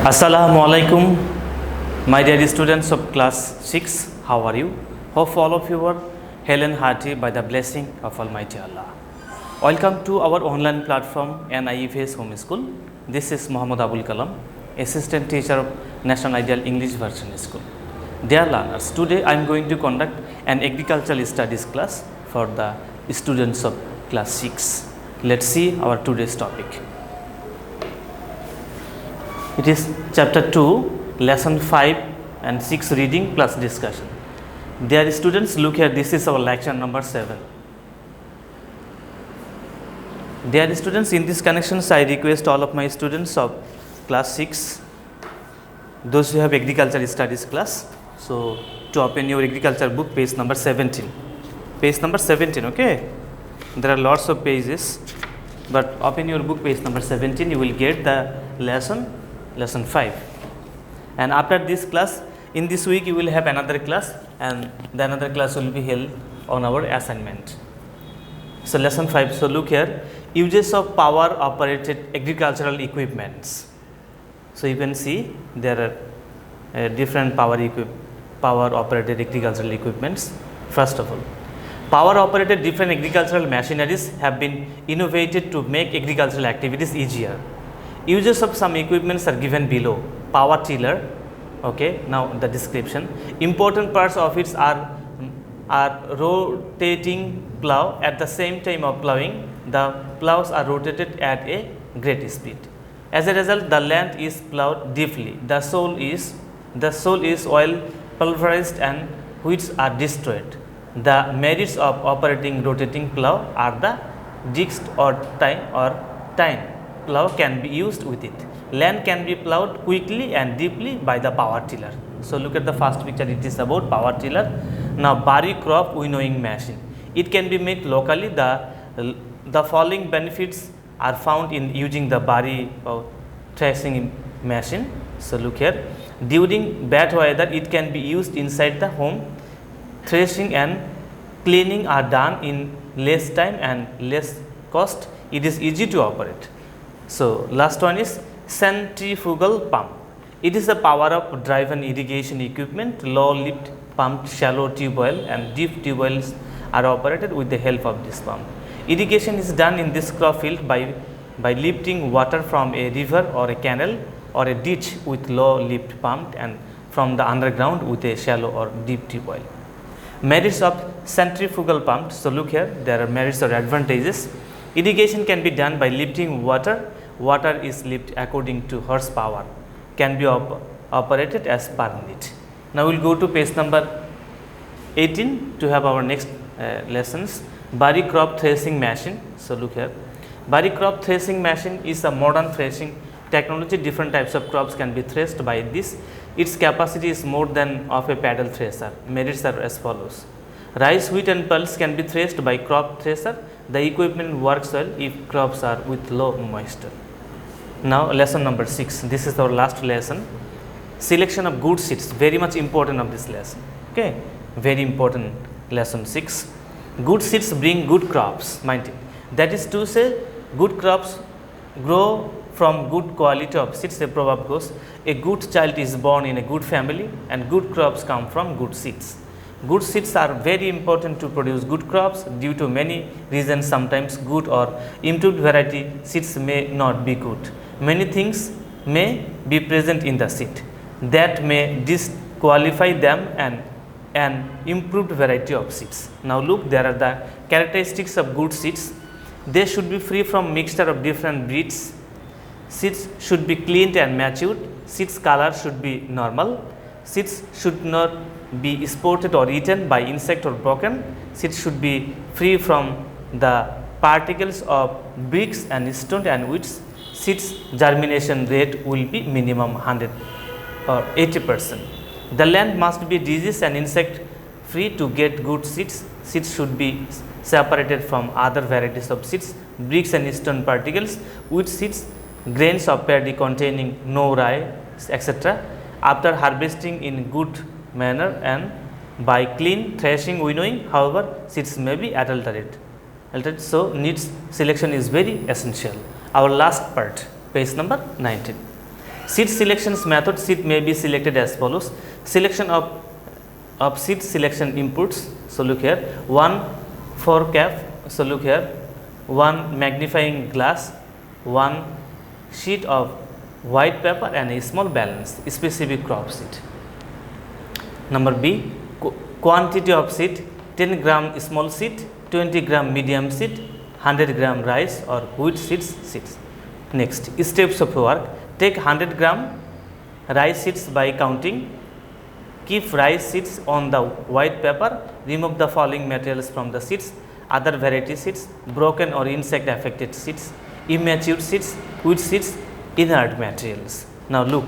Assalamualaikum, my dear students of class 6. How are you? Hope all of you are hale and hearty by the blessing of Almighty Allah. Welcome to our online platform NIFS Home School. This is Muhammad Abul Kalam, Assistant Teacher of National Ideal English Version School. Dear learners, today I am going to conduct an agricultural studies class for the students of class 6. Let's see our today's topic. It is chapter 2, lesson 5 and 6 reading plus discussion. Dear students, look here, this is our lecture number 7. Dear students, in this connections I request all of my students of class 6, those who have agriculture studies class, so to open your agriculture book, page number 17. Page number 17, okay? There are lots of pages, but open your book, page number 17, you will get the lesson 5. And after this class, in this week you will have another class, and the another class will be held on our assignment. So lesson 5, so look here, uses of power operated agricultural equipments. So you can see there are different power operated agricultural equipments. First of all, power operated different agricultural machineries have been innovated to make agricultural activities easier. Uses of some equipments are given below. Power tiller, okay, now the description. Important parts of it are rotating plow. At the same time of plowing, the plows are rotated at a great speed. As a result, the land is plowed deeply. The soil is oil pulverized and weeds are destroyed. The merits of operating rotating plow are the disc or tine plow can be used with it. Land can be plowed quickly and deeply by the power tiller. So look at the first picture, it is about power tiller. Now barley crop winnowing machine. It can be made locally. The following benefits are found in using the barley threshing machine. So look here, during bad weather it can be used inside the home. Threshing and cleaning are done in less time and less cost. It is easy to operate. So last one is centrifugal pump. It is the power of driven irrigation equipment. Low lift pump, shallow tube well and deep tube wells are operated with the help of this pump. Irrigation is done in this crop field by lifting water from a river or a canal or a ditch with low lift pump and from the underground with a shallow or deep tube well. Merits of centrifugal pump. So look here, there are merits or advantages. Irrigation can be done by lifting water. Water is lifted according to horsepower. Can be operated as per need. Now we will go to page number 18 to have our next lessons. Barley crop threshing machine. So look here, barley crop threshing machine is a modern threshing technology. Different types of crops can be threshed by this. Its capacity is more than of a paddle thresher. Merits are as follows. Rice, wheat and pulse can be threshed by crop thresher. The equipment works well if crops are with low moisture. Now lesson number 6. This is our last lesson. Selection of good seeds. Very much important of this lesson. Okay, very important lesson 6. Good seeds bring good crops. Mind it. That is to say, good crops grow from good quality of seeds. The proverb goes, a good child is born in a good family and good crops come from good seeds. Good seeds are very important to produce good crops due to many reasons. Sometimes good or improved variety seeds may not be good. Many things may be present in the seed that may disqualify them and an improved variety of seeds. Now look, there are the characteristics of good seeds. They should be free from mixture of different breeds. Seeds should be cleaned and matured. Seeds color should be normal. Seeds should not be spotted or eaten by insect or broken. Seeds should be free from the particles of bricks and stone and which seeds germination rate will be minimum 100 or 80%. The land must be disease and insect free to get good seeds. Seeds should be separated from other varieties of seeds, bricks and stone particles, which seeds, grains of paddy containing no rye, etc. After harvesting in good manner and by clean threshing winnowing, however, seeds may be adulterated. So needs selection is very essential. Our last part, page number 19. Seed selections method, seed may be selected as follows. Selection of seed selection inputs. So look here, one forecap. So look here, one magnifying glass, one sheet of white paper and a small balance specific crop seed. Number B, quantity of seed, 10 gram small seed, 20 gram medium seed, 100 gram rice or wheat seeds. Next, steps of work. Take 100 gram rice seeds by counting. Keep rice seeds on the white paper. Remove the following materials from the seeds: other variety seeds, broken or insect affected seeds, immature seeds, wheat seeds, inert materials. Now look.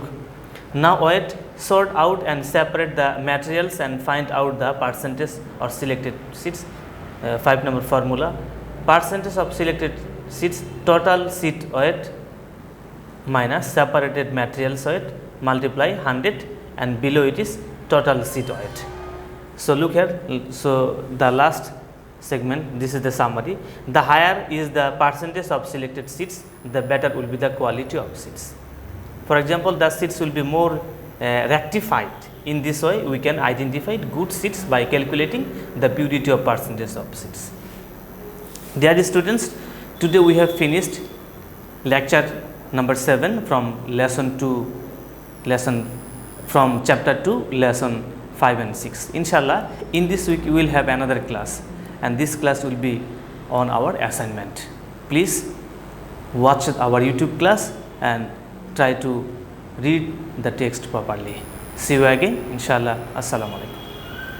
Now wait, sort out and separate the materials and find out the percentage or selected seeds. 5 number formula: percentage of selected seeds, total seed weight minus separated materials weight, multiply 100, and below it is total seed weight. So look here, so the last segment, this is the summary. The higher is the percentage of selected seeds, the better will be the quality of seeds. For example, the seeds will be more rectified. In this way, we can identify good seeds by calculating the purity of percentage of seeds. Dear students, today we have finished lecture number 7 from from chapter 2, lesson 5 and 6. Inshallah, in this week we will have another class, and this class will be on our assignment. Please watch our YouTube class and try to read the text properly. See you again, inshallah. Assalamu alaikum.